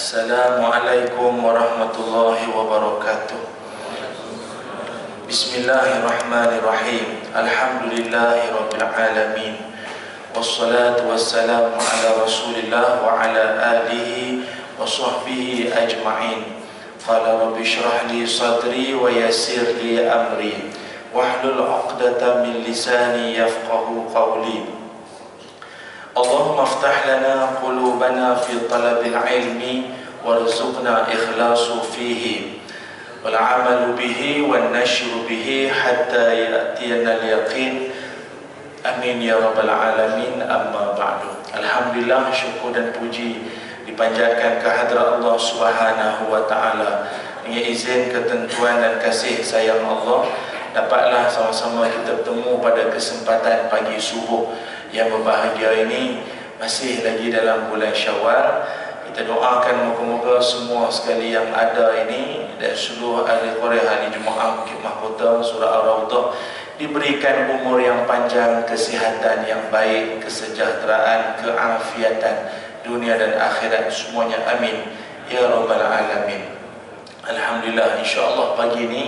Assalamualaikum warahmatullahi wabarakatuh. Bismillahirrahmanirrahim. Alhamdulillahi rabbil alamin. Wassalatu wassalamu ala Rasulillah wa ala alihi wa sahbihi ajma'in. Qala rabbi shrah li sadri wa yassir li amri wahlul 'uqdatam min lisani yafqahu qawli. Allahumma aftah lana qulubana fi talabil ilmi warzuqna ikhlasu fihi wal amalu bihi wan nashru bihi hatta ya'tiyana al-yaqin. Amin ya rabbal alamin. Amma ba'du. Alhamdulillah, syukur dan puji dipanjatkan kehadrat Allah Subhanahu wa taala. Dengan izin, ketentuan dan kasih sayang Allah, dapatlah sama-sama kita bertemu pada kesempatan pagi subuh yang berbahagia ini, masih lagi dalam bulan Syawal. Kita doakan moga-moga semua sekali yang ada ini dan seluruh ahli Qaryah Ahli Jumaat Bukit Mahkota Surau Ar-Raudhah diberikan umur yang panjang, kesihatan yang baik, kesejahteraan, keafiatan dunia dan akhirat semuanya. Amin ya rabbal alamin. Alhamdulillah, insya-Allah pagi ini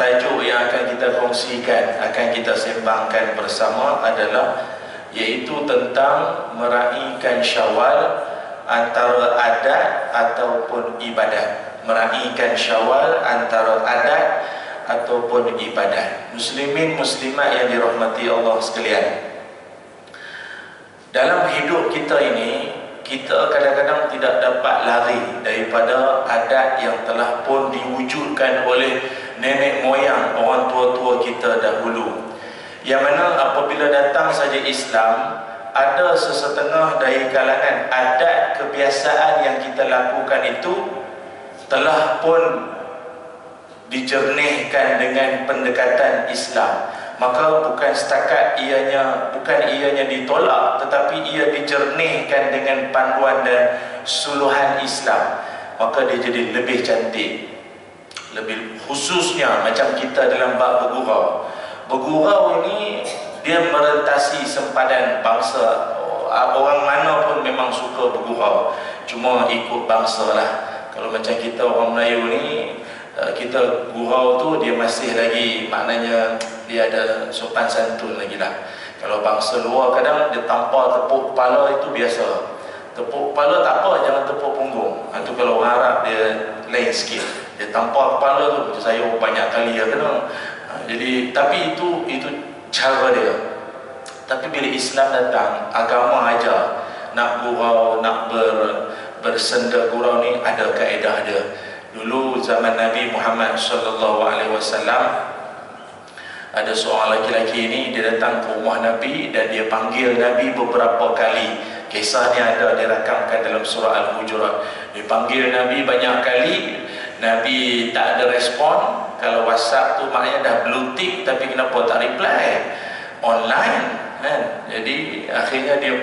tajuk yang akan kita kongsikan, akan kita sembangkan bersama adalah iaitu tentang meraihkan Syawal antara adat ataupun ibadat. Meraihkan Syawal antara adat ataupun ibadat. Muslimin muslimat yang dirahmati Allah sekalian, dalam hidup kita ini, kita kadang-kadang tidak dapat lari daripada adat yang telah pun diwujudkan oleh nenek moyang orang tua-tua kita dahulu, yang mana apabila datang saja Islam, ada sesetengah dari kalangan adat kebiasaan yang kita lakukan itu telah pun dijernihkan dengan pendekatan Islam. Maka bukan setakat bukan ianya ditolak, tetapi ia dijernihkan dengan panduan dan suluhan Islam. Maka dia jadi lebih cantik. Lebih khususnya macam kita dalam bab bergurau. Bergurau ini dia merentasi sempadan bangsa. Orang mana pun memang suka bergurau, cuma ikut bangsa lah. Kalau macam kita orang Melayu ni, kita gurau tu dia masih lagi, maknanya dia ada sopan santun lagi lah. Kalau bangsa luar kadang dia tampar tepuk kepala, itu biasa. Tepuk kepala tak apa, jangan tepuk punggung. Itu kalau orang Arab dia lain sikit. Dia tampar kepala tu, macam saya banyak kali ya kena. Jadi tapi itu cara dia. Tapi bila Islam datang, agama ajar nak gurau, nak bersenda gurau ni ada kaedah dia. Dulu zaman Nabi Muhammad sallallahu alaihi wasallam, ada seorang lelaki ini, dia datang ke rumah Nabi dan dia panggil Nabi beberapa kali. Kisahnya ada dirakamkan dalam surah Al-Hujurat. Dia panggil Nabi banyak kali, Nabi tak ada respon. Kalau WhatsApp tu maknanya dah blue tick, tapi kenapa tak reply online kan? Jadi akhirnya dia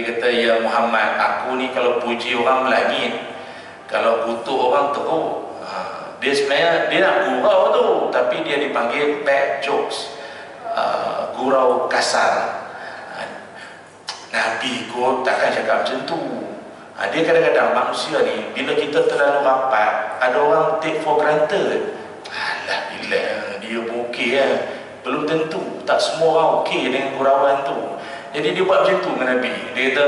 kata ya Muhammad, aku ni kalau puji orang melangit, kalau kutuk orang teruk. Dia sebenarnya dia nak gurau tu, tapi dia dipanggil bad jokes, gurau kasar. Nabi kot takkan cakap macam tu. Dia kadang-kadang manusia ni, bila kita terlalu rapat, ada orang take for granted. Alah, bila dia okey kan, belum tentu, tak semua orang okey dengan gurauan tu. Jadi dia buat macam tu dengan Nabi. Dia kata,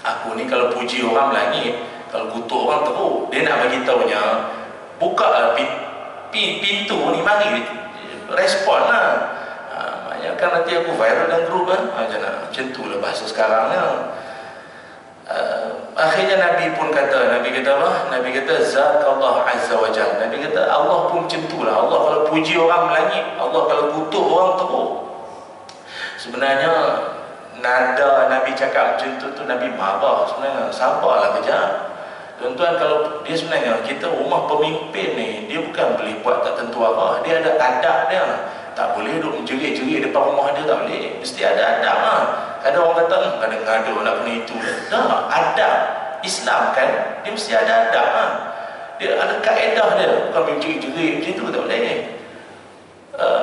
aku ni kalau puji orang melangit, kalau kutuk orang teruk. Dia nak bagi tahunya, buka pintu ni, mari respon lah. Maknanya kan nanti aku viral dan grup kan. Macam tu lah bahasa sekarang lah. Akhirnya Nabi pun kata, Nabi kata apa? Nabi kata zakallah azza wa jalla. Nabi kata Allah pun macam tu lah. Allah kalau puji orang melangit, Allah kalau kutuk orang teruk. Sebenarnya nada Nabi cakap macam tu Nabi marah. Sebenarnya sabarlah kejap. Tuan-tuan, kalau dia sebenarnya, kita rumah pemimpin ni, dia bukan boleh buat tak tentu arah. Dia ada adab dia. Tak boleh duduk menjerit-jerit depan rumah dia, tak boleh. Mesti ada adab lah. Ada orang kata, ada nak kena itu. Tak, adab Islam kan, dia mesti ada adab lah. Dia ada kaedah dia. Bukan menjerit-jerit macam tu, tak boleh.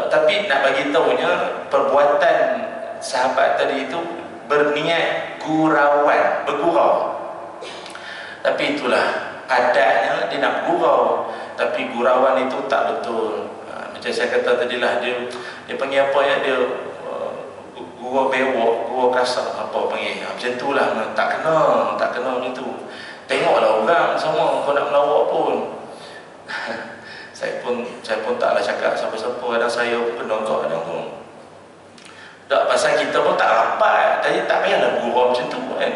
Tapi nak bagi tahunya, perbuatan sahabat tadi itu berniat gurauan, bergurau. Tapi itulah adatnya, dia nak gurau, tapi gurauan itu tak betul. Macam saya kata tadilah, dia panggil apa ya, dia gurau bewok, gurau kasar, apa panggil, macam itulah. Tak kena macam tu. Tengoklah orang sama, kau nak melawak pun. saya pun taklah cakap siapa-siapa, kadang saya pun kena kau kadang pun. Tak, pasal kita pun tak rapat, tadi tak payahlah gurau macam tu kan.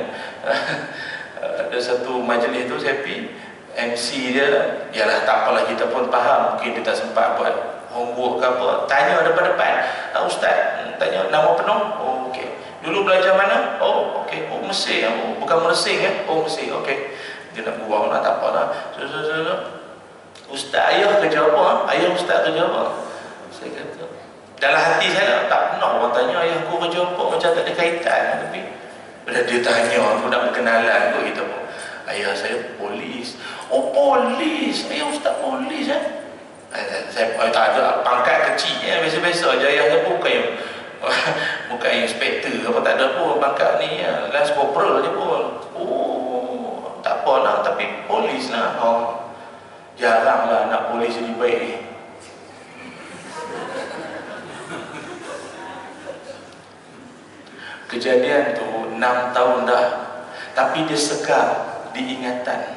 Ada satu majlis tu saya pergi, MC dia, yalah tak apalah, kita pun faham, mungkin dia tak sempat buat homework ke apa, tanya depan-depan, ustaz, tanya nama penuh, oh okey, dulu belajar mana, oh okey, oh Mesir, oh, bukan Mersing ya, oh Mesir, okey, dia nak gurau lah, tak apalah. Ustaz ayah kerja apa? Ayah ustaz kerja apa? Saya kata, dalam hati saya tak pernah orang tanya ayah aku kerja apa, macam tak ada kaitan. Tapi bila dia tanya, aku nak berkenalan kot kita pun, ayah saya polis. Oh polis, ayah ustaz polis saya tak ada pangkat kecil ya, biasa-biasa je. Ayah saya bukan inspektor apa, tak ada pun pangkat ni ya, last corporal je pun. Oh tak apalah, tapi polis lah. Oh, jarang lah anak polis jadi baik ni. Kejadian tu 6 tahun dah, tapi dia sekar diingatan.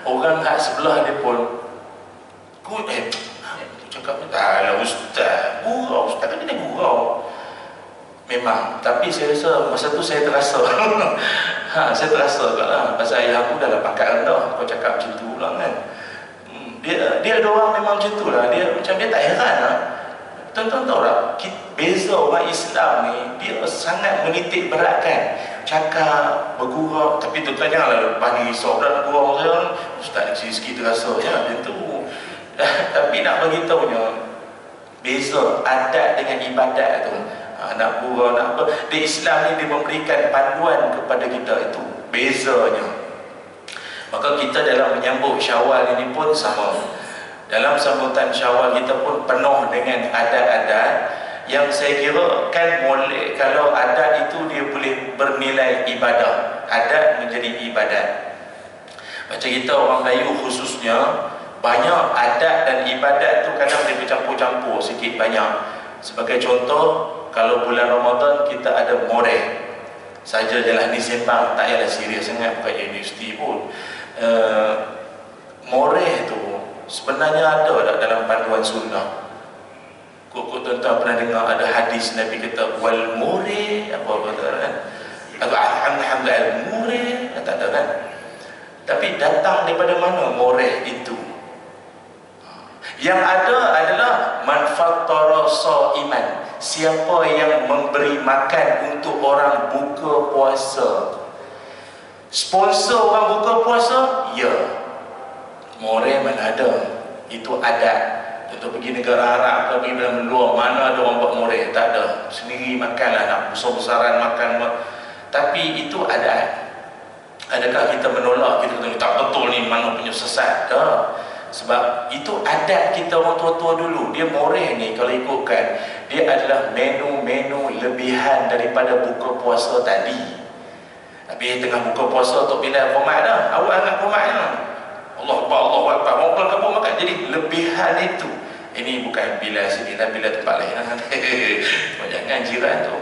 Orang hak sebelah dia pun cakap, alah ustaz, gurau, ustaz kan dia gurau. Memang, tapi saya rasa masa tu saya terasa saya terasa kat lah, pasal ayah aku dah lah pangkat rendah, kau cakap macam tu lah kan. Dia ada orang memang macam tu lah, dia macam dia tak heran lah. Tuan-tuan tahu tak, beza orang Islam ni, dia sangat menitik beratkan cakap, bergurau. Tapi tuan-tuan janganlah lepas ni risau dah gurau saya, ustaz ni sikit terasa ya, macam tu. Tapi nak bagi tahunya, beza adat dengan ibadat tu. Nak gurau, nak apa, di Islam ni dia memberikan panduan kepada kita, itu bezanya. Maka kita dalam menyambut Syawal ini pun sama. Dalam sambutan Syawal kita pun penuh dengan adat-adat yang saya kira kan boleh, kalau adat itu dia boleh bernilai ibadah. Adat menjadi ibadat. Macam kita orang Melayu khususnya, banyak adat dan ibadat tu kadang dia bercampur-campur sikit banyak. Sebagai contoh, kalau bulan Ramadan kita ada Moreh. Saja jelah ni sembang, tak payahlah serius sangat, bukan universiti pun. Moreh tu sebenarnya ada dalam panduan sunnah. Kok tuan-tuan pernah dengar ada hadis Nabi kata wal murih apa kan? Atau alhamdulillah murih, tak ada kan? Tapi datang daripada mana murih itu? Yang ada adalah man fattara shaiman, siapa yang memberi makan untuk orang buka puasa. Sponsor orang buka puasa? Ya. Moreh mana ada, itu adat. Tentu pergi negara Arab ke, pergi dalam luar, mana ada orang buat moreh, tak ada. Sendiri makanlah, nak besar-besaran makan. Tapi itu adat. Adakah kita menolak, kita kata tak betul ni, mana punya sesat? Tak. Sebab itu adat kita orang tua-tua dulu. Dia moreh ni kalau ikutkan, dia adalah menu-menu lebihan daripada buka puasa tadi. Tapi tengah buka puasa untuk bila komat dah, awak angkat komatnya, Allah Akbar, mau kabur makan. Jadi lebihan itu, ini bukan bila sini, tapi bila tempat lain. Jangan jiran tu.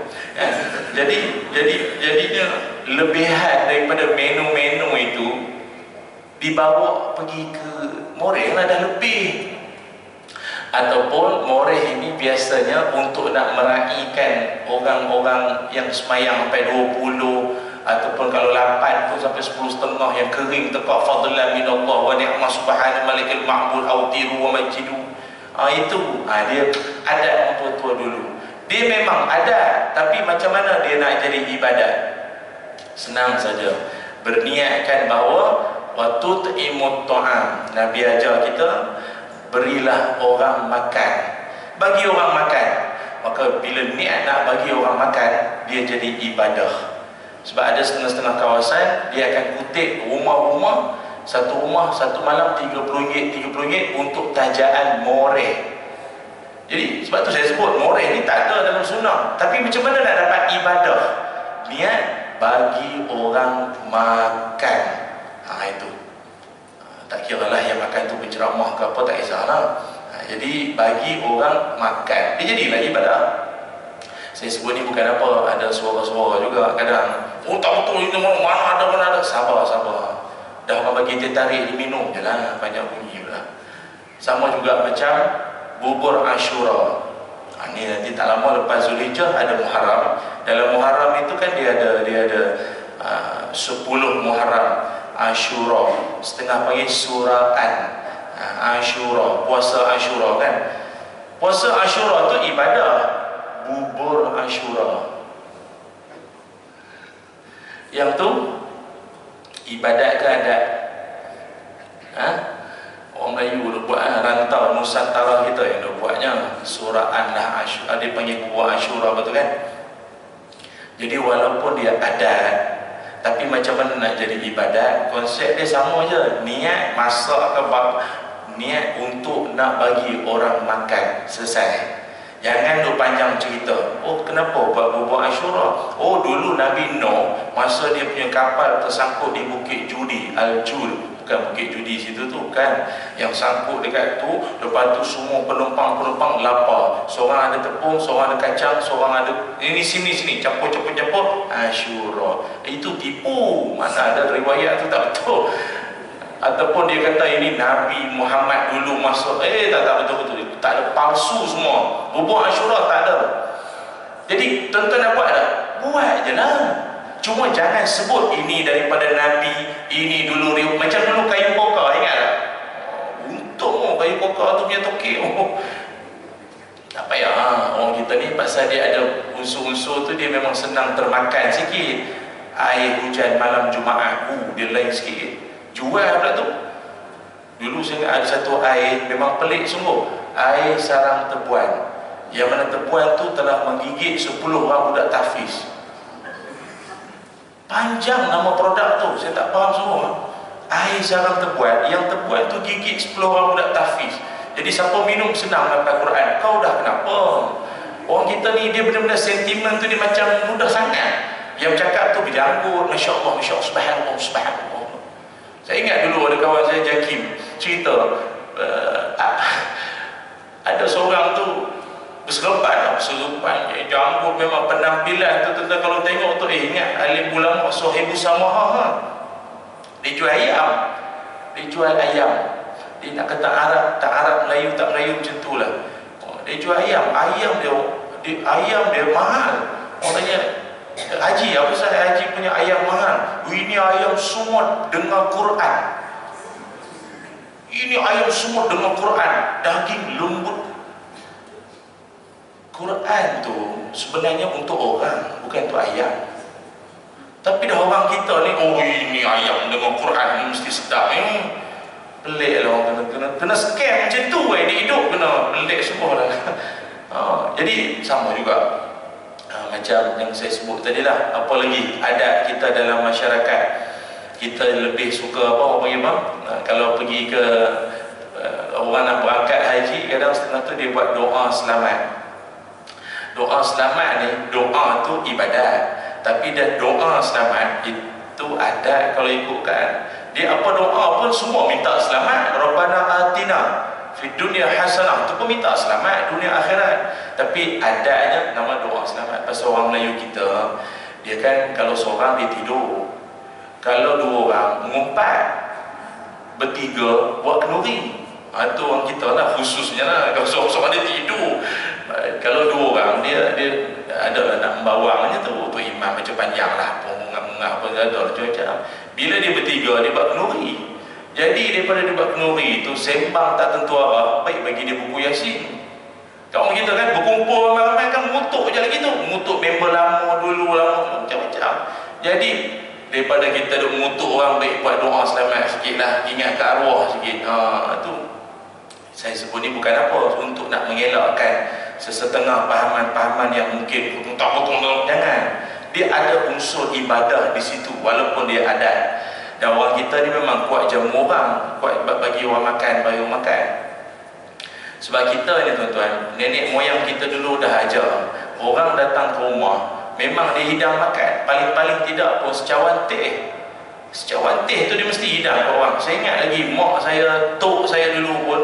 Jadinya lebihan daripada menu-menu itu dibawa pergi ke moreh lah, dah lebih. Ataupun moreh ini biasanya untuk nak meraihkan orang-orang yang semayang sampai 20, ataupun kalau 8 pun sampai 10.30 yang kering tekak fadlan minallah wa ni'mah subhana malikil ma'bud autiru wa majidu. Itu dia adat orang tua-tua dulu. Dia memang ada, tapi macam mana dia nak jadi ibadat? Senang saja, berniatkan bahawa waktu ta'imut ta'am, Nabi ajar kita berilah orang makan, bagi orang makan. Maka bila niat nak bagi orang makan, dia jadi ibadah. Sebab ada setengah-setengah kawasan dia akan kutip rumah-rumah, satu rumah satu malam RM30 untuk tajaan moreh. Jadi sebab tu saya sebut moreh ni tak ada dalam sunnah. Tapi macam mana nak dapat ibadah? Niat bagi orang makan. Itu tak kira lah yang makan tu penceramah ke apa, tak kisahlah. Jadi bagi orang makan, dia jadilah ibadah. Saya sebut ni bukan apa, ada suara-suara juga kadang, oh tak betul ini mana ada. Sabar. Dah orang bagi teh tarik, diminum je lah, banyak bunyi lah. Sama juga macam bubur Ashura. Ni nanti tak lama lepas Zulhijjah ada Muharram. Dalam Muharram itu kan dia ada 10 Muharram Ashura, setengah panggil suraan. Ashura, puasa Ashura kan. Puasa Ashura tu ibadah. Bubur Ashura yang tu ibadat ke adat? Orang Melayu dia buat rantau Nusantara kita yang dia buatnya suraan lah Ashura, dia panggil bubur Ashura, betul kan? Jadi walaupun dia adat, tapi macam mana nak jadi ibadat, konsep dia sama je. Niat masak ke niat untuk nak bagi orang makan, selesai. Jangan duk panjang cerita. Oh kenapa buat bubur Ashura? Oh dulu Nabi Nuh masa dia punya kapal tersangkut di Bukit Judi, Al-Jul, bukan Bukit Judi situ tu kan, yang sangkut dekat tu. Lepas tu semua penumpang lapar. Seorang ada tepung, seorang ada kacang, seorang ada ini sini campur Ashura. Itu tipu. Mana ada riwayat tu tak betul. Ataupun dia kata ini Nabi Muhammad dulu masuk, tak betul. Tak ada, palsu semua. Bubur Ashura tak ada. Jadi tuan-tuan nak buat tak? Buat je lah. Cuma jangan sebut ini daripada Nabi, ini dulu macam dulu kayu kokar, ingat tak? Untung kayu kokar tu punya tokek. Tak payah. Orang kita ni pasal dia ada unsur-unsur tu, dia memang senang termakan sikit. Air hujan malam Jumaat, dia lain sikit. Jual pula tu. Dulu saya ada satu air memang pelik sungguh, air sarang tebuan, yang mana tebuan tu telah menggigit 10 orang budak tahfiz. Panjang nama produk tu, saya tak faham semua. Air sarang tebuan, yang tebuan tu gigit 10 orang budak tahfiz. Jadi siapa minum senang dapat Quran. Kau dah kenapa? Orang kita ni dia benar-benar sentimen tu dia macam mudah sangat. Yang cakap tu bila anggut, Masya Allah, Subhanallah. Saya ingat dulu ada kawan saya Jakim cerita, ada seorang tu berserupan janggut, memang penampilan tu tentang kalau tengok tu ingat alim ulama Sahibu Samaha. Dia jual ayam. Dia nak kata Arab, tak Arab, Melayu tak Melayu, macam tu lah. Dia jual ayam dia mahal. Orang tanya, Haji, apa saya Haji punya ayam mahal? Ini ayam semua dengar Quran. Ini ayam semua dengar Quran, daging lembut. Quran tu sebenarnya untuk orang, bukan untuk ayam. Tapi dah orang kita ni, oh ini ayam dengar Quran ni mesti sedap. Pelik lah orang kena scam macam tu. Hidup kena pelik semua lah. Jadi sama juga. Macam yang saya sebut tadi lah. Apa lagi adat kita dalam masyarakat, kita lebih suka apa kalau pergi ke orang nak berangkat haji, kadang setengah tu dia buat doa selamat. Doa selamat ni, doa tu ibadat, tapi dah doa selamat itu adat. Kalau ikutkan dia apa doa pun semua minta selamat. Rabbana atina fid dunya hasanah, tu pun minta selamat dunia akhirat. Tapi adatnya nama doa selamat. Pasal orang Melayu kita, dia kan kalau seorang dia tidur, kalau 2 orang mengumpat, bertiga buat kenduri. Itu orang kita lah khususnya lah. Kalau seorang dia tidur, kalau 2 orang dia ada nak membawangnya tu imam macam panjang lah, mengah-mengah pun ada macam. Bila dia bertiga, dia buat kenduri. Jadi daripada dia buat kenduri itu sembang tak tentu arah, baik bagi dia buku Yasin. Kawan kita kan berkumpul ramai-ramai kan ngutuk je lagi tu, ngutuk member lama dulu, macam-macam. Jadi daripada kita duk mengutuk orang, baik buat doa selamat sikit lah, ingat ke arwah sikit. Itu saya sebut ni bukan apa untuk nak mengelakkan sesetengah pahaman-pahaman yang mungkin tak betul, jangan. Dia ada unsur ibadah di situ walaupun dia adat. Dan orang kita ni memang kuat jamu orang, kuat bagi orang makan, Sebab kita ni tuan-tuan, nenek moyang kita dulu dah ajar, orang datang ke rumah, memang dia hidang makan. Paling-paling tidak pun secawan teh. Secawan teh tu dia mesti hidang ke orang. Saya ingat lagi mak saya, tok saya dulu pun,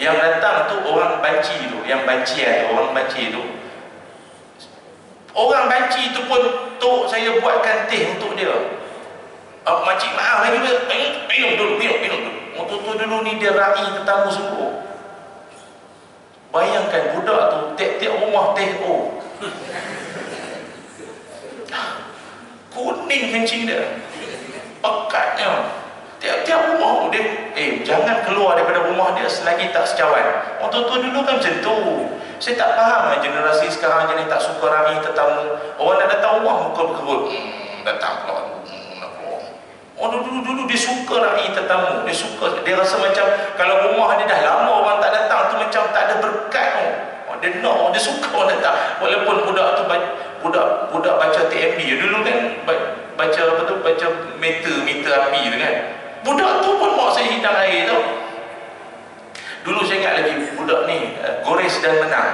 yang datang tu orang banci tu, yang bancian, orang banci tu. Orang banci tu pun tok saya buatkan teh untuk dia. Makcik maaf lagi, minum dulu. Tok dulu ni dia raih tetamu sungguh. Bayangkan budak tu tiap-tiap rumah teh kuning kencing dia, pekatnya. Tiap-tiap rumah dia, jangan keluar daripada rumah dia selagi tak secawan. Waktu tu dulu kan macam tu. Saya tak faham generasi sekarang jenis tak suka raih tetamu. Orang nak datang rumah muka berkerut, datang pula. Dulu dia suka raih tetamu. Dia rasa macam kalau rumah dia dah lama orang tak datang tu macam tak ada berkat. Dia suka orang datang. Walaupun budak tu budak baca TMB dulu kan, baca apa tu, baca meter api tu kan. Budak tu pun mak saya hidang air tau. Dulu saya ingat lagi budak ni Gores dan Menang.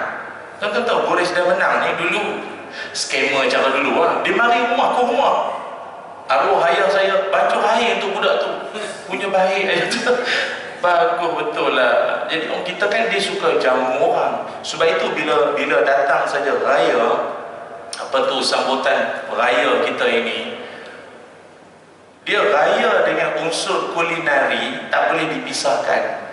Tuan-tuan tahu Gores dan Menang ni dulu skamer cara dulu dia mari rumah ke rumah. Arwah ayah saya baju air untuk budak tu. Punya baik ayah tu. Bagus betul lah. Jadi orang kita kan dia suka jamu orang. Sebab itu bila datang saja raya, apa tu sambutan raya kita ini, dia raya dengan unsur kulinari tak boleh dipisahkan.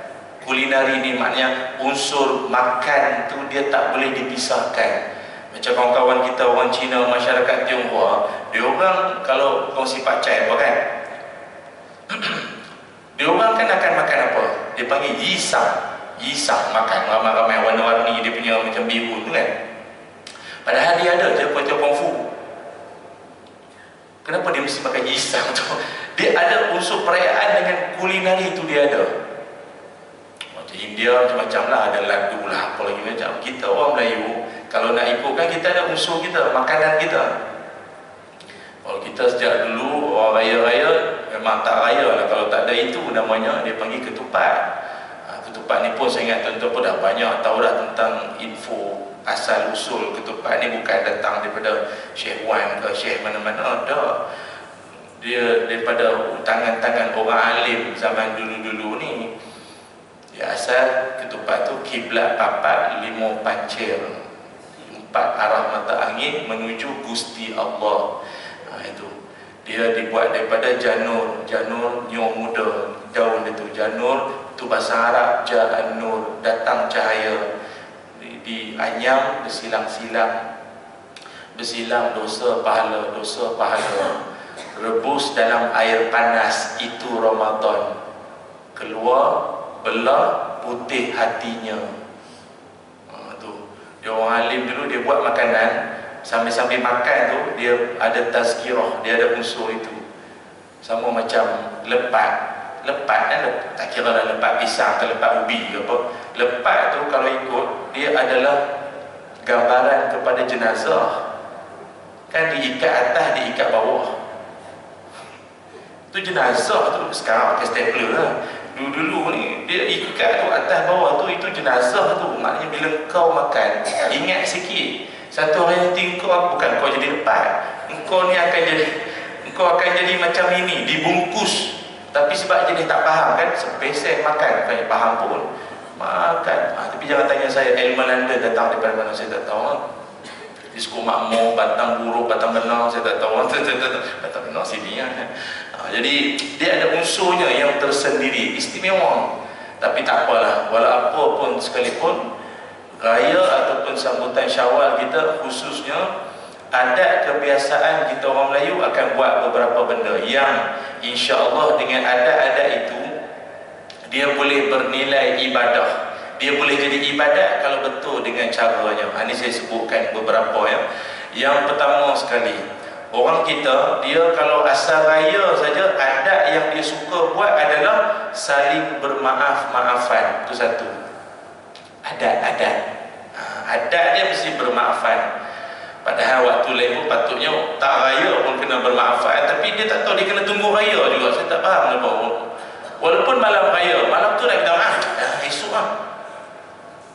Kulinari ni maknanya unsur makan tu dia tak boleh dipisahkan. Macam kawan-kawan kita orang Cina, masyarakat Tionghoa, dia orang kalau kongsi pakcai apa kan, dia orang kan akan makan apa? Dia panggil yisang makan ramai-ramai warna-warni, dia punya macam bihun tu kan. Padahal dia ada je kuih kung fu. Kenapa dia mesti makan yisang tu? Dia ada unsur perayaan dengan kulinari tu dia ada. Macam India macam-macam lah, ada ladu lah, apa lagi macam. Kita orang Melayu, kalau nak ikutkan kita ada unsur kita, makanan kita. Kalau kita sejak dulu orang raya-raya memang tak raya lah kalau tak ada itu, namanya dia panggil ketupat. Ketupat ni pun saya ingat tuan-tuan pun dah banyak tahu dah tentang info asal usul ketupat ni. Bukan datang daripada Syekh Wan ke Syekh mana-mana, dah. Dia daripada tangan-tangan orang alim zaman dulu-dulu ni. Dia asal ketupat tu kiblat papat 5 pancir, 4 arah mata angin menuju Gusti Allah. Itu dia dibuat daripada janur nyor muda, daun itu janur tu bahasa Arab ja'an-nur, datang cahaya. Dianyam, bersilang dosa pahala, rebus dalam air panas, itu Ramadan. Keluar belah putih hatinya. Tu dia orang alim dulu, dia buat makanan sambil-sambil makan tu dia ada tazkirah, dia ada unsur itu. Sama macam lepat kan, tak kira lah lepat pisang atau lepat ubi ke apa. Lepat tu kalau ikut dia adalah gambaran kepada jenazah. Kan diikat atas, diikat bawah. Tu jenazah tu, sekarang pakai stapler lah. Dulu ni dia ikat tu atas bawah tu, itu jenazah tu. Maknanya bila kau makan, ingat sikit, satu hari nanti kau bukan kau jadi lepat, kau akan jadi macam ini, dibungkus. Tapi sebab jenis tak faham kan, spesial makan, bukannya faham pun makan. Tapi jangan tanya saya ilmu London datang daripada mana, saya tak tahu. Disko makmur, batang buruk, batang benang, saya tak tahu. Batang benang sini ya. Jadi dia ada unsurnya yang tersendiri, istimewa. Tapi tak apalah, walau apa pun sekalipun, raya ataupun sambutan Syawal kita khususnya, adat kebiasaan kita orang Melayu akan buat beberapa benda yang insya-Allah dengan adat-adat itu dia boleh bernilai ibadah. Dia boleh jadi ibadat kalau betul dengan caranya. Ini saya sebutkan beberapa ya. Yang pertama sekali, orang kita dia kalau asal raya saja, adat yang dia suka buat adalah saling bermaaf-maafan. Itu satu. Adat dia mesti bermaafan. Padahal waktu lain pun patutnya tak raya pun kena bermaafan, tapi dia tak tahu dia kena tunggu raya juga. Saya tak faham kenapa. Walaupun malam raya, malam tu dah minta maaf, esok lah.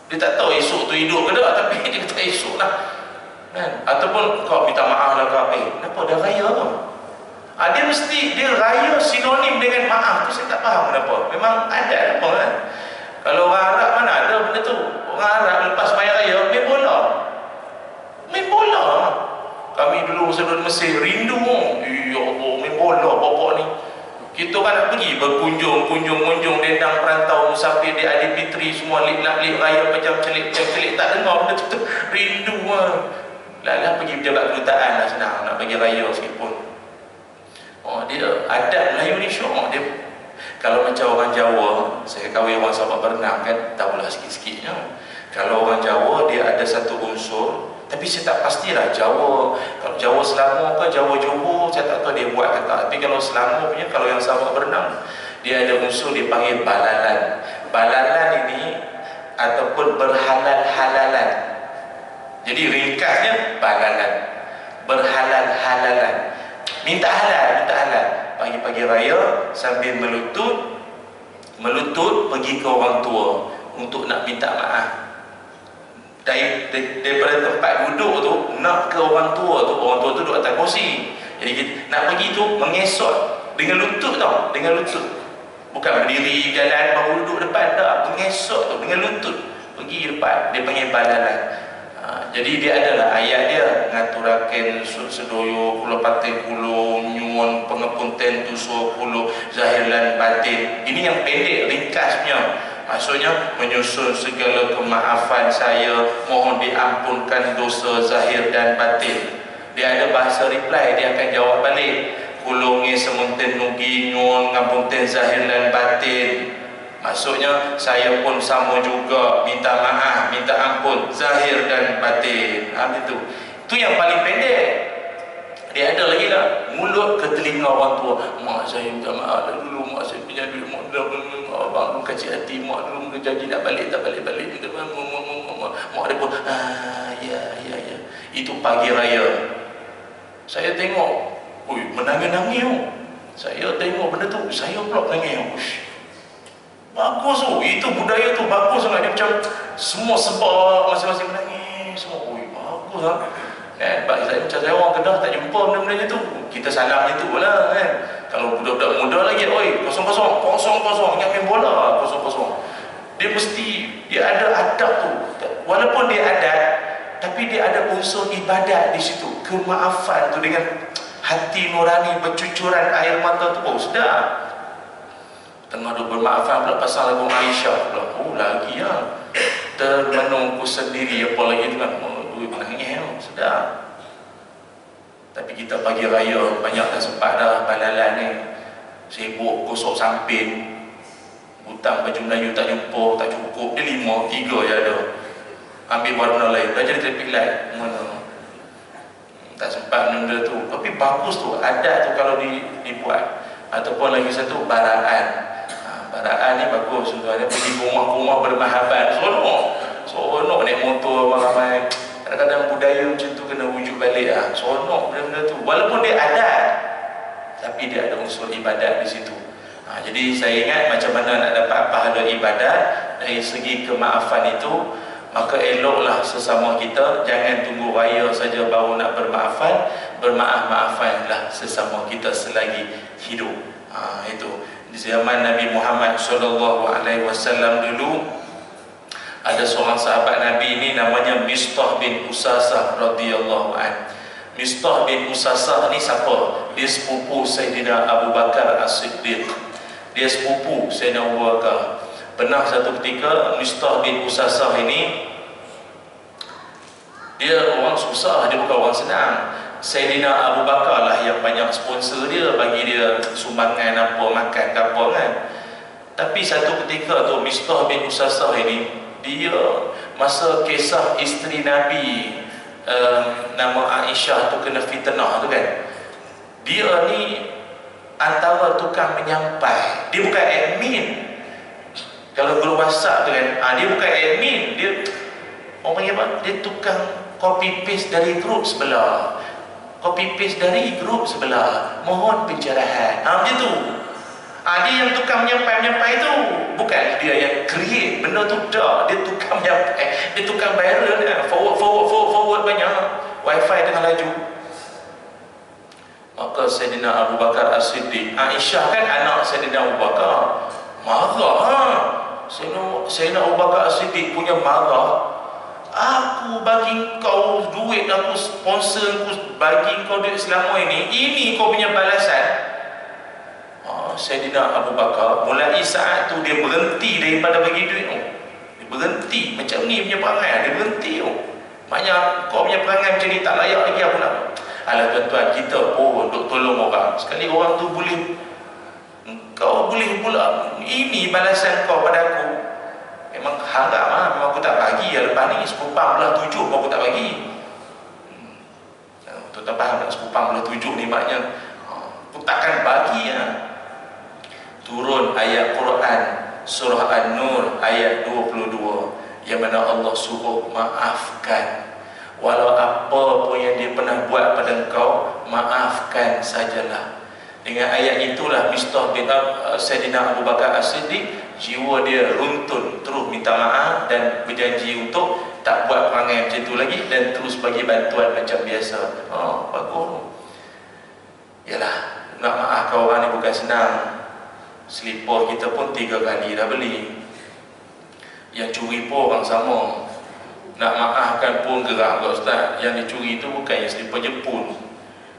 Dia tak tahu esok tu hidup ke tak, tapi dia kata esok lah. kan? Ataupun kau minta maaf lah kau, kenapa dah raya kau? Dia mesti, dia raya sinonim dengan maaf tu, saya tak faham kenapa. Memang ada apa kan? Kalau orang Arab mana ada benda tu? Orang Arab lepas maya raya main bola. Main bola. Kami dulu masa duduk Mesir rindu. Ya Allah, main bola bapak ni. Kita kan nak pergi berkunjung, kunjung dendang perantau musafir di Aidilfitri semua nak lip raya macam celik tak dengar benda tu. Rindu lah. Lah pergi pejabat kedutaan lah, senang nak bagi raya sikit pun. Dia adat Melayu ni syok dia. Kalau macam orang Jawa, saya kahwin orang sahabat berenang kan, tahulah sikit-sikitnya. Kalau orang Jawa dia ada satu unsur, tapi saya tak pastilah Jawa, kalau Jawa Selangor ke Jawa Johor, saya tak tahu dia buat ke tak. Tapi kalau Selangor punya, kalau yang sahabat berenang, dia ada unsur dipanggil balalan. Balalan ini ataupun berhalal-halalan. Jadi ringkasnya balalan, berhalal-halalan. Minta halal. Pagi-pagi raya sambil melutut pergi ke orang tua untuk nak minta maaf. Daripada tempat duduk tu nak ke orang tua tu duduk atas kursi. Jadi nak pergi tu mengesot dengan lutut tau, dengan lutut. Bukan berdiri jalan baru duduk depan, tak, mengesot tu dengan lutut pergi depan. Dia panggil balalan. Jadi dia adalah ayat dia ngaturaken sedoyo kula paten kula nyuwun pengepunten dosa kula zahir lan batin. Ini yang pendek ringkasnya. Maksudnya menyusun segala kemaafan saya, mohon diampunkan dosa zahir dan batin. Dia ada bahasa reply, dia akan jawab balik. Kula nge semunten nugi nyuwun ngampunten zahir dan batin. Maksudnya saya pun sama juga minta maaf, minta ampun zahir dan batin. Itu yang paling pendek. Dia ada lagi lah, mulut ke telinga orang tua. Mak saya minta maaf lah dulu, mak saya punya duit, mak abang kecil hati, mak dulu janji nak balik, tak balik. Mak dia pun ya. Itu pagi raya. Saya tengok, menangis-nangis. Saya tengok benda tu, saya pula menangis. Bagus tu, itu budaya tu bagus sangat. Dia macam semua sebab masing-masing menangis semua. Bagus lah kan. Saya macam saya orang Kedah tak jumpa benda-benda tu. Kita salam itu lah kan. Kalau budak-budak muda lagi, kosong-kosong ingat main bola, kosong-kosong. Dia mesti, dia ada adab tu. Walaupun dia adat, tapi dia ada unsur ibadat di situ. Kemaafan tu dengan hati nurani, bercucuran air mata tu baru sedap. Tengah duk bermaafan pula pasal lagu Aisyah pula. Lagi lah termenungku sendiri, apa lagi tu kan. Menangis sedap. Tapi kita pagi raya banyak tak sempat dah balalan ni. Sibuk gosok samping, hutang baju Melayu tak jumpa, tak cukup. Dia 3 je ada. Ambil warna lain, dah jadi traffic light mana. Tak sempat benda tu. Tapi bagus tu, adat tu kalau dibuat. Ataupun lagi satu, baraan. Baraan ni bagus sebenarnya, pergi rumah-rumah bermahabat. Seronok naik motor ramai. Kadang-kadang budaya macam tu kena wujud balik lah. Seronok benda-benda tu. Walaupun dia adat, tapi dia ada unsur ibadat di situ. Jadi saya ingat macam mana nak dapat pahala ibadat dari segi kemaafan itu. Maka eloklah sesama kita, jangan tunggu raya saja baru nak bermaafan. Bermaaf-maafanlah sesama kita selagi hidup. Itu di zaman Nabi Muhammad SAW dulu, ada seorang sahabat Nabi ini namanya Mistah bin Usasah radhiyallahu an. Mistah bin Usasah ni siapa? Dia sepupu Sayyidina Abu Bakar As-Siddiq. Dia sepupu Sayyidina Abu Bakar. Pernah satu ketika Mistah bin Usasah ini, dia orang susah, dia bukan orang senang. Sayyidina Abu Bakar lah yang banyak sponsor dia, bagi dia sumbangan apa, makan ke apa kan. Tapi satu ketika tu Mistah bin Usasah ini, dia masa kisah isteri Nabi nama Aisyah tu kena fitnah tu kan, dia ni antara tukang menyampai. Dia bukan admin. Kalau grup WhatsApp tu kan, dia bukan admin, dia orang panggil apa? Dia tukang copy paste dari grup sebelah, copy paste dari grup sebelah, mohon pencerahan. Macam tu. Dia yang tukang menyampai tu, bukan dia yang create benda tu dah. Dia tukang menyampai, dia tukang viral, forward banyak. wifi tengah laju. Maka Sayyidina Abu Bakar As-Siddiq, Aisyah kan anak Sayyidina Abu Bakar, marah. Sayyidina Abu Bakar As-Siddiq punya marah. Aku bagi kau duit, aku sponsor, aku bagi kau duit selama ini kau punya balasan. Sayyidina Abu Bakar mulai saat tu dia berhenti daripada bagi duit tu. Dia berhenti. Macam ni punya perangai, dia berhenti tu. Maknanya kau punya perangai macam ni tak layak lagi aku nak. Alah tuan-tuan, kita pun duk tolong orang. Sekali orang tu boleh, kau boleh pula, ini balasan kau pada aku. Memang haram lah, memang aku tak bagi. Lepas ni sekupang belah 7 aku tak bagi. Tuan-tuan faham tak? Sekupang belah 7 ni maknanya aku takkan bagi lah. Turun ayat Quran surah An-Nur ayat 22 yang mana Allah suruh maafkan. Walau apa pun yang dia pernah buat pada engkau, maafkan sajalah. Dengan ayat itulah Mistah bin Sayyidina Abu Bakar As-Siddiq, jiwa dia runtun, terus minta maaf dan berjanji untuk tak buat perangai macam tu lagi dan terus bagi bantuan macam biasa. Bagus. Yalah, nak maafkan orang ni bukan senang. Selipar kita pun 3 kali dah beli. Yang curi pun orang sama. Nak maafkan pun gerak kat Ustaz. Yang dicuri tu bukan yang selipar Jepun.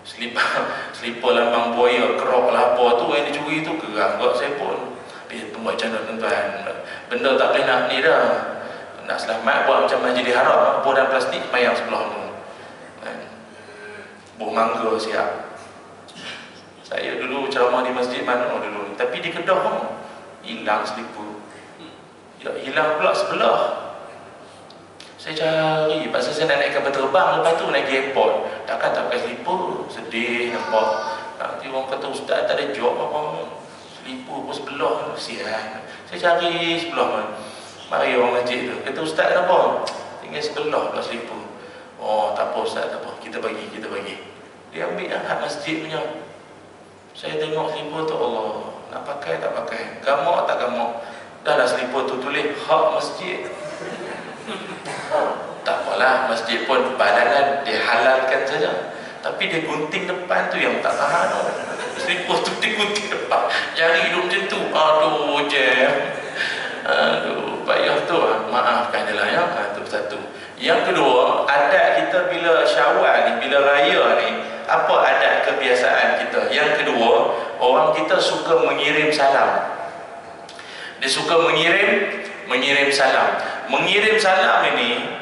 Selipar lambang buaya, kerok lah apa tu yang dicuri tu gerak kat saya pun. Tu macam mana tuan-tuan? Benda tak boleh nak ni dah. Nak selamat buat macam Masjidil Haram, buah dan plastik mayang sebelah tu. Buah mangga siap. Saya dulu ceramah di masjid mana dulu, tapi di Kedah hilang selipar. Hilang pula sebelah. Saya cari, pasal saya nak naik kapal terbang, lepas tu naik ke airport. Takkan tak pakai selipar, sedih nampak. Nanti orang kata Ustaz tak ada job apa. Selipar pun sebelah, kesian. Saya cari sebelah mana. Mari orang masjid tu, kata Ustaz kenapa? Tinggal sebelah pula selipar. Tak apa Ustaz, tak apa, kita bagi. Dia ambil hak masjid punya. Saya tengok selipar tu, Allah, nak pakai tak pakai, gamak tak gamak. Dah lah selipar tu tulis hak masjid. Tak apalah, masjid pun badangan dihalalkan saja. Tapi dia gunting depan tu yang tak tahan. Selipar tu digunting depan, jari hidup macam tu. Aduh, jam. Aduh, payah tu. Maafkan je lah ya. Itu satu. Yang kedua, adat kita bila Syawal ni, bila raya ni, apa adat kebiasaan kita? Yang kedua, orang kita suka mengirim salam. Dia suka mengirim salam. Mengirim salam ini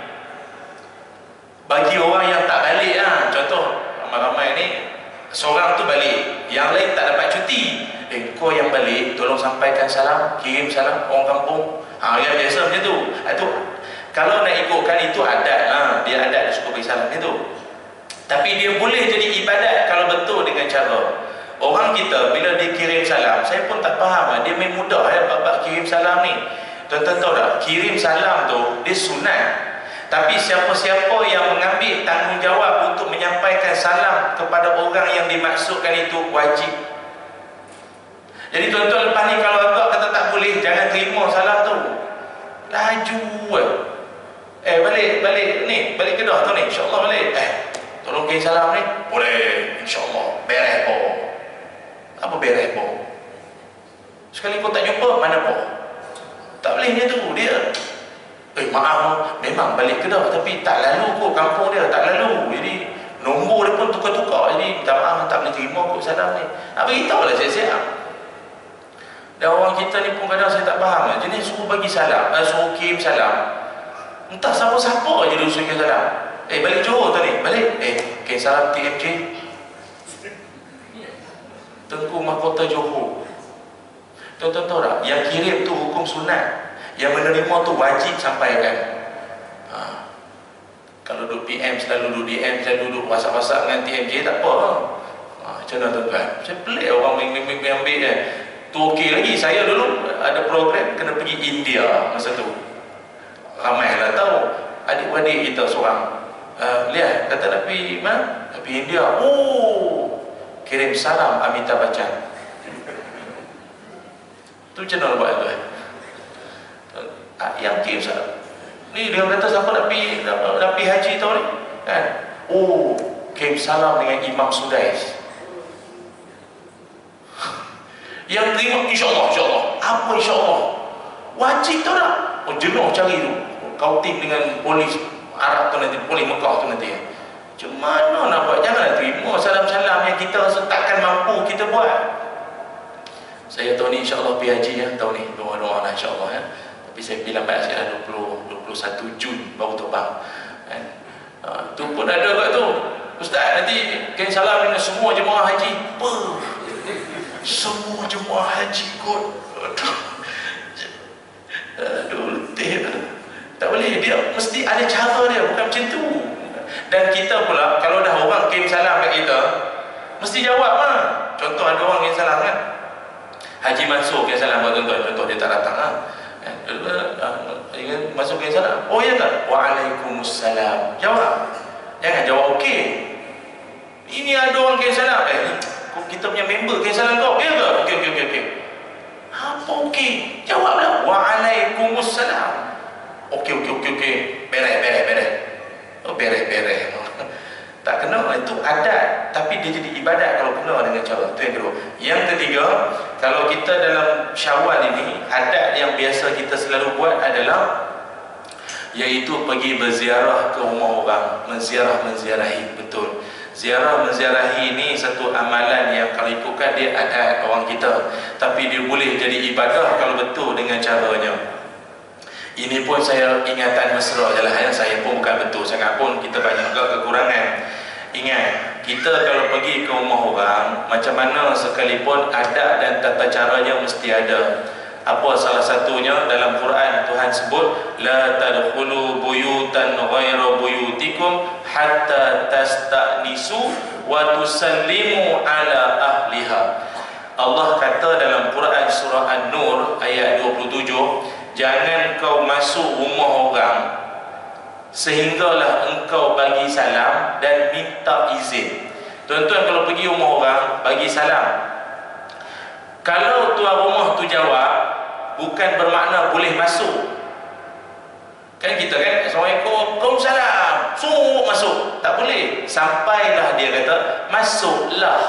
bagi orang yang tak balik lah. Contoh, ramai-ramai ni seorang tu balik, yang lain tak dapat cuti. Kau yang balik, tolong sampaikan salam, kirim salam orang kampung. Yang biasa macam tu. Itu kalau nak ikutkan itu adat lah. Dia adat, dia suka bagi salam itu. Tapi dia boleh jadi ibadat kalau betul dengan cara. Orang kita bila dia kirim salam, saya pun tak faham lah. Dia main mudah bab kirim salam ni. Tuan-tuan tahu tak, kirim salam tu dia sunat. Tapi siapa-siapa yang mengambil tanggungjawab untuk menyampaikan salam kepada orang yang dimaksudkan itu wajib. Jadi tuan-tuan lepas ni kalau agak kata tak boleh, jangan terima salam tu. Laju balik Kedah tu ni, insya-Allah balik. Tolong kirim salam ni. Boleh, insya-Allah. Beres po. Apa beres po? Sekali kau tak jumpa, mana po? Tak boleh dia tu, dia. Maaf, memang balik Kedah tapi tak lalu kot kampung dia, tak lalu. Jadi nombor dia pun tukar-tukar. Jadi minta maaf, tak boleh terima kot salam ni. Nak beritahu lah siap-siap. Dan orang kita ni pun kadang saya tak faham lah. Jadi suruh bagi salam, suruh kirim salam. Entah siapa-siapa je dia suruh kirim salam. Balik Johor tu ni, balik. Kirim salam TMJ Tengku Mahkota Johor. Tuan-tuan tahu tak, yang kirim tu hukum sunat, yang menerima tu wajib sampaikan. Kalau duduk PM selalu duduk DM, selalu duduk WhatsApp dengan TMJ, tak apa. Macam mana tuan-tuan? Saya pelik orang ambil kan. Tu okey lagi. Saya dulu ada program kena pergi India masa tu. Ramai lah tahu. Adik-adik kita seorang lihat, kata nak pergi mana? Nak pergi India. Kirim salam Amitabh Bachchan. Tu macam mana buat tu? Yang kirim salam ni dia kata siapa nak pergi haji tau ni kan, Oh, kirim salam dengan Imam Sudais. Yang terima insya-Allah, insya-Allah. Apa insya-Allah? Wajib tu tak? Oh, jenuh cari tu. Kau tim dengan polis Arab tu nanti, polis Mekah tu nanti. Macam mana nak buat? Janganlah terima salam-salam yang kita rasa takkan mampu kita buat. Saya tahun ni insya-Allah pergi haji ya, tahun ni. Doa-doa lah insya-Allah ya. Tapi saya pergi lambat sikit lah, 21 Jun baru terbang. Kan? Tu pun ada kat tu. Ustaz, nanti kirim salam dengan semua jemaah haji. Apa? Semua jemaah haji kot. Aduh, letih lah. Tak boleh, dia mesti ada cara dia, bukan macam tu. Dan kita pula, kalau dah orang kirim salam kat kita, mesti jawab lah. Contoh ada orang kirim salam kan, Haji Mansur kirim salam buat tuan-tuan, contoh dia tak datang lah. Masuk kirim salam, oh ya tak? Waalaikumsalam. Jawab. Jangan jawab okey. Ini ada orang kirim salam, kita punya member kirim salam kau, ya ke? Okey. Apa okey? Jawablah. Waalaikumsalam. Okey. Beres. Oh, beres. Tak kena, itu adat. Tapi dia jadi ibadat kalau kena dengan cara. Itu yang kedua. Yang ketiga, kalau kita dalam Syawal ini, adat yang biasa kita selalu buat adalah iaitu pergi berziarah ke rumah orang, menziarahi. Betul. Ziarah-menziarahi ini satu amalan yang kalau ikutkan dia adat orang kita, tapi dia boleh jadi ibadah kalau betul dengan caranya. Ini pun saya ingatan mesra je lah ya. Saya pun bukan betul sangat pun, kita banyak juga kekurangan. Ingat, kita kalau pergi ke rumah orang, macam mana sekalipun adat dan tata caranya mesti ada. Apa salah satunya dalam Quran Tuhan sebut, la tadkhulu buyutan ghayra buyutikum hatta tasta'nisu wa tusallimu ala ahliha. Allah kata dalam Quran surah An-Nur ayat 27, jangan kau masuk rumah orang sehinggalah engkau bagi salam dan minta izin. Tuan-tuan kalau pergi rumah orang bagi salam, kalau tuan rumah tu jawab, bukan bermakna boleh masuk. Kan kita kan, Assalamualaikum, Waalaikumsalam, suruh masuk. Tak boleh. Sampailah dia kata, masuklah,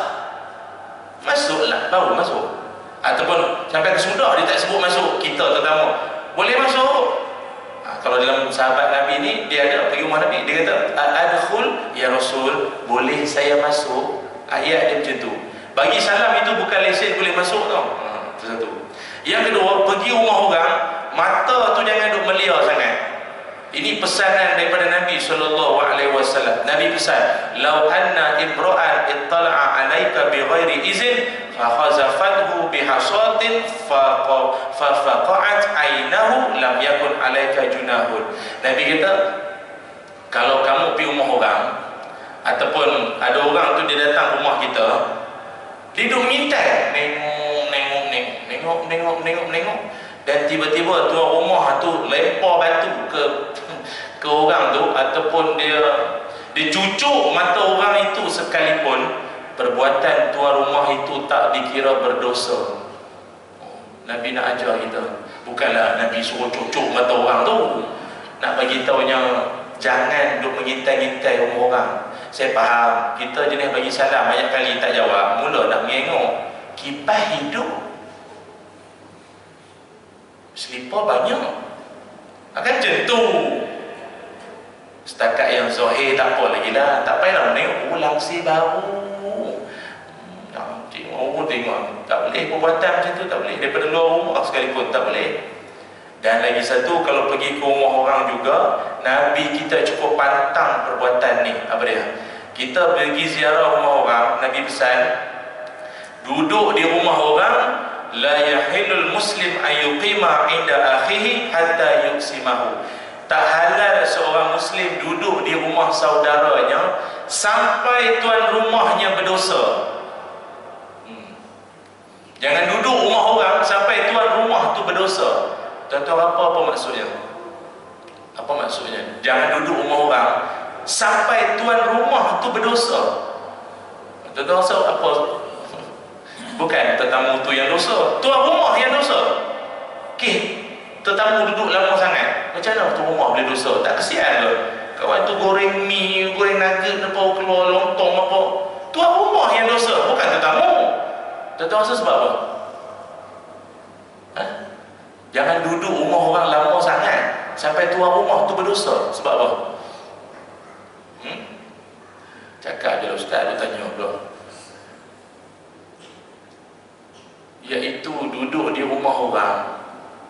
baru masuk. Ataupun sampai ke sudah dia tak sebut masuk, kita tetamu boleh masuk. Kalau dalam sahabat Nabi ni, dia ada pergi rumah Nabi, dia kata adkhul ya Rasul, boleh saya masuk? Ayat dia macam tu. Bagi salam itu bukan lesen boleh masuk tau. Itu satu. Yang kedua, pergi rumah orang, mata tu jangan duk melia sangat. Ini pesanan daripada Nabi SAW. Nabi pesan, "Lau anna imra'an ittala'a 'alaika bighairi izin fa khazafathu bihasatin fa faqa'at 'ainahu lam yakun 'alaika junahun." Nabi kata, kalau kamu pergi rumah orang ataupun ada orang tu dia datang rumah kita, dia duk minta nengok, dan tiba-tiba tuan rumah tu lempar batu ke orang tu, ataupun dia cucuk mata orang itu sekalipun, perbuatan tuan rumah itu tak dikira berdosa. Nabi nak ajar kita, bukanlah Nabi suruh cucuk mata orang tu, nak bagi tahunya jangan duk mengintai-ngintai rumah orang. Saya faham kita jenis bagi salam banyak kali tak jawab, mula nak mengengok, kipas hidup, selipar banyak, akan macam tu. Setakat yang zahir tak apa lagi lah, tak payahlah menengok langsir baru. Tengok, tak boleh perbuatan macam tu, tak boleh. Daripada luar rumah sekalipun tak boleh. Dan lagi satu, kalau pergi ke rumah orang juga, Nabi kita cukup pantang perbuatan ni. Apa dia? Kita pergi ziarah rumah orang, Nabi pesan, duduk di rumah orang, la yahilul muslim ayyuqima inda akhihi hatta yuksimahu. Tak halal seorang muslim duduk di rumah saudaranya sampai tuan rumahnya berdosa. Jangan duduk rumah orang sampai tuan rumah tu berdosa. Tuan-tuan, apa maksudnya? Apa maksudnya? Jangan duduk rumah orang sampai tuan rumah tu berdosa. Tuan-tuan rasa apa? Bukan tetamu tu yang dosa, tuan rumah yang dosa. Okey, tetamu duduk lama sangat, macam mana tuan rumah boleh dosa? Tak kesian ke? Kawan tu goreng mi, goreng nugget, apa keluar lontong apa. Tuan rumah yang dosa, bukan tetamu. Tuan rasa sebab apa? Jangan duduk rumah orang lama sangat sampai tuan rumah tu berdosa. Sebab apa? Cakap je lah ustaz, dia tanya pula. Iaitu duduk di rumah orang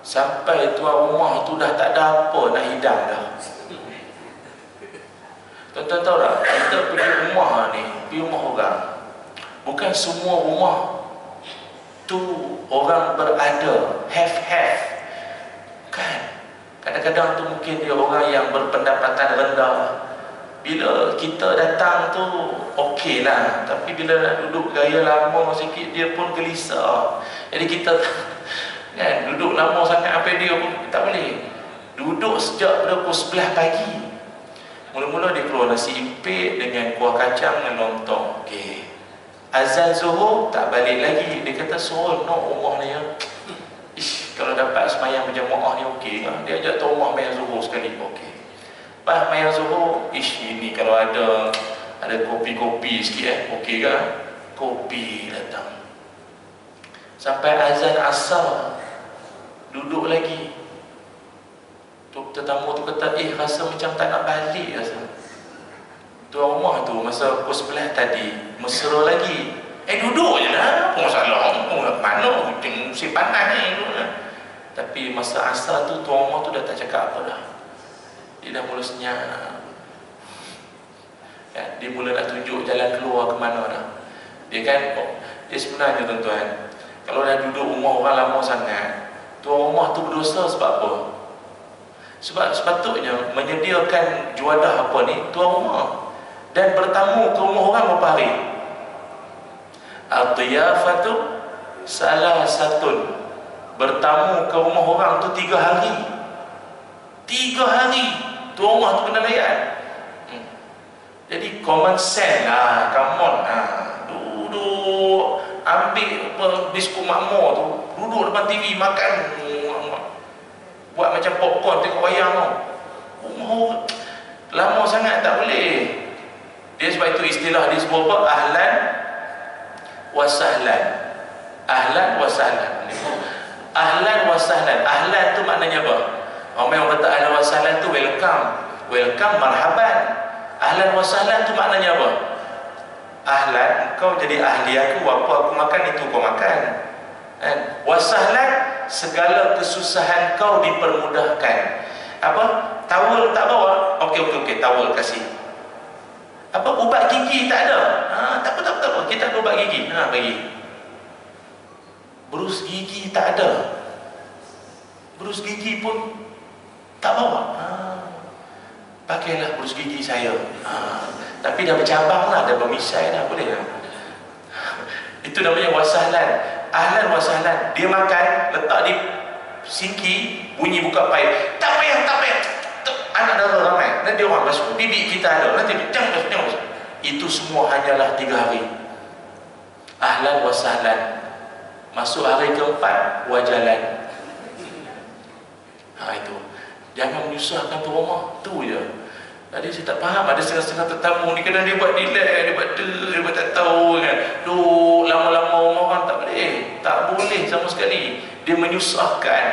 sampai tuan rumah tu dah tak ada apa nak hidang dah. Tuan-tuan tahu tak, kita pergi rumah ni, pergi rumah orang, bukan semua rumah tu orang berada, have. Kan? Kadang-kadang tu mungkin dia orang yang berpendapatan rendah. Bila kita datang tu okey lah, tapi bila nak duduk gaya lama sikit dia pun gelisah. Jadi kita kan, duduk lama sangat sampai dia pun tak boleh. Duduk sejak pada pukul 11 pagi. Mula-mula dia keluar nasi impit dengan kuah kacang dengan lontong. Okey. Azan Zuhur tak balik lagi. Dia kata seronok rumah ni ya. Kalau dapat semayang berjamaah ni okey lah. Dia ajak tu rumah mayang Zuhur sekali. Okey. Lepas mayang Zuhur, ini kalau ada kopi-kopi sikit okey kan? Kopi datang. Sampai azan asar duduk lagi. Tetamu tu kata, rasa macam tak nak balik rasa. Tuan rumah tu masa pukul 11 tadi mesra lagi. Duduk je lah, apa masalah? Mana musim panas ni. Tapi masa asar tu tuan rumah tu dah tak cakap apa dah. Dia dah mula senyap. Dia mula nak tunjuk jalan keluar ke mana dah. Dia kan, dia sebenarnya tuan-tuan, kalau dah duduk rumah orang lama sangat, tuan rumah tu berdosa sebab apa? Sebab sepatutnya menyediakan juadah apa ni tuan rumah, dan bertamu ke rumah orang berapa hari? Al-Tiyafatu salah satu. Bertamu ke rumah orang tu 3 hari. 3 hari tuan rumah tu kena layan. Jadi common sense lah, come on lah. Duduk ambil biskut makmur tu, duduk depan TV makan, buat macam popcorn tengok wayang tau. Lama sangat tak boleh. Dia sebab itu istilah dia sebut apa? Ahlan wa sahlan. Ahlan wa sahlan. Ahlan wa sahlan. Ahlan tu maknanya apa? Orang yang kata ahlan wa sahlan tu welcome. Welcome, marhaban. Ahlan wa sahlan tu maknanya apa? Ahlan, kau jadi ahli aku, apa aku makan itu kau makan. Wa sahlan, segala kesusahan kau dipermudahkan. Apa? Tawel tak bawa? Okey, tawel kasih. Apa? Ubat gigi tak ada? Tak apa. Kita ada ubat gigi. Bagi. Berus gigi tak ada. Berus gigi pun tak bawa. Pakailah berus gigi saya. Tapi dah bercabang lah, dah bermisai dah, boleh lah. Itu namanya wasahlan. Ahlan wasahlan. Dia makan, letak di sinki, bunyi buka paip. Tak payah. Anak dara ramai. Nanti orang basuh. Bibik kita ada. Nanti jangan basuh. Itu semua hanyalah 3 hari. Ahlan wasahlan. Masuk hari keempat, wajalan. Itu. Jangan menyusahkan tu rumah. Tu je. Tadi saya tak faham. Ada setengah-setengah tetamu ni kadang dia buat delay, dia buat tak tahu kan. Lama-lama rumah orang tak boleh. Tak boleh sama sekali. Dia menyusahkan.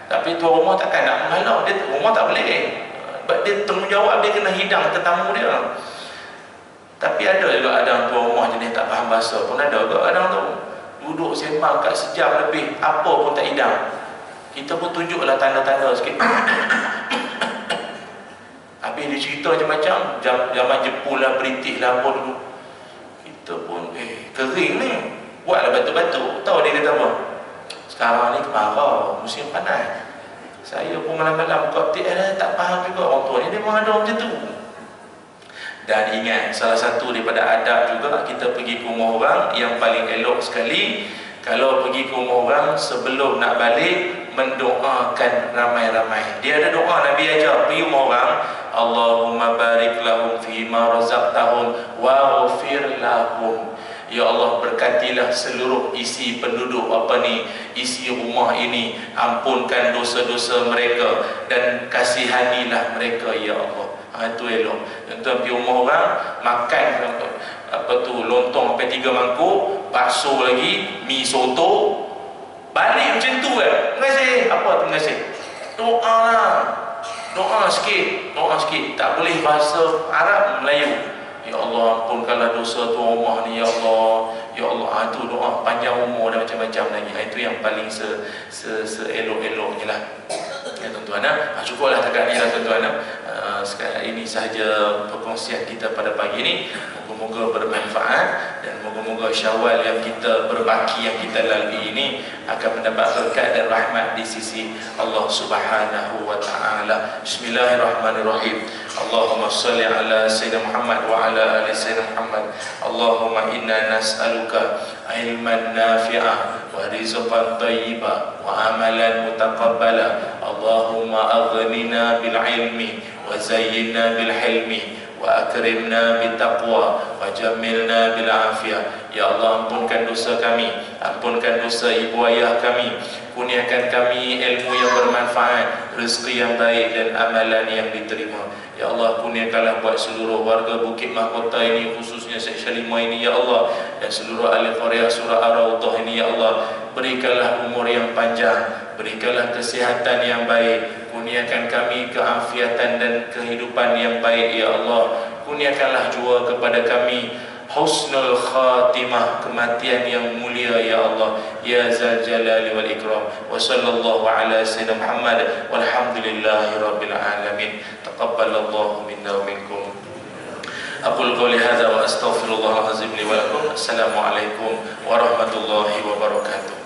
Tapi tuan rumah takkan nak menghalau. Dia rumah tak boleh. Sebab dia tanggungjawab, dia kena hidang tetamu dia. Tapi ada juga ada tuan rumah jenis tak faham bahasa pun ada juga kadang tu. Duduk sembang kat sejam lebih, apa pun tak hidang. Kita pun tunjuklah tanda-tanda sikit. Habis dia cerita macam-macam, zaman Jepun lah, British lah apa dulu. Kita pun, kering ni, buatlah batu-batu. Tahu dia kata apa? Sekarang ni kemarau, musim panas. Saya pun malam-malam buka tip, tak faham juga orang tua ni, dia memang ada macam tu. Dan ingat, salah satu daripada adab juga, kita pergi ke rumah orang, yang paling elok sekali, kalau pergi ke rumah orang, sebelum nak balik, mendoakan ramai-ramai. Dia ada doa Nabi ajar pergi rumah orang, Allahumma barik lahum fima razaqtahum wa ghafir lahum. Ya Allah, berkatilah seluruh isi penduduk isi rumah ini. Ampunkan dosa-dosa mereka dan kasihanilah mereka ya Allah. Itu elok. Tuan pergi rumah orang, makan lontong sampai 3 mangkuk, bakso lagi, mi soto, balik macam tu kan. Terima kasih. Apa terima kasih? Doa lah. Doa sikit. Tak boleh bahasa Arab, Melayu. Ya Allah, ampunkanlah dosa tuan rumah ni ya Allah. Ya Allah, itu doa panjang umur dan macam-macam lagi. Itu yang paling seelok-eloknya lah. Ya tuan-tuan, cukuplah takat ni lah tuan-tuan. Sekarang ini sahaja perkongsian kita pada pagi ini. Moga-moga bermanfaat dan moga-moga Syawal yang kita berbaki, yang kita lalui ini akan mendapat berkat dan rahmat di sisi Allah Subhanahu wa taala. Bismillahirrahmanirrahim. Allahumma salli ala Sayyidina Muhammad wa ala ali Sayyidina Muhammad. Allahumma inna nas'aluka ilman nafi'ah wa rizqan thayyiban wa amalan mutaqabbala. Allahumma aghnina bil ilmi wa zayyinna bil hilmi wa akrimna bit taqwa wa jamilna bil afiyah. Ya Allah, ampunkan dosa kami, ampunkan dosa ibu ayah kami, kurniakan kami ilmu yang bermanfaat, rezeki yang baik dan amalan yang diterima. Ya Allah, kurniakanlah buat seluruh warga Bukit Mahkota ini, khususnya Syekh Syalimah ini ya Allah, dan seluruh ahli qaryah surah Ar-Rawdah ini ya Allah. Berikanlah umur yang panjang, berikanlah kesihatan yang baik, kurniakan kami keafiatan dan kehidupan yang baik ya Allah. Kurniakanlah jua kepada kami husnul khatimah, kematian yang mulia ya Allah, ya zal jalali wal ikram. Wa sallallahu ala sayyidina Muhammad walhamdulillahi rabbil alamin. Taqabbalallahu minna wa minkum. Aqul qawli hadza wa astaghfirullahal azim li wa lakum. Assalamualaikum warahmatullahi wabarakatuh.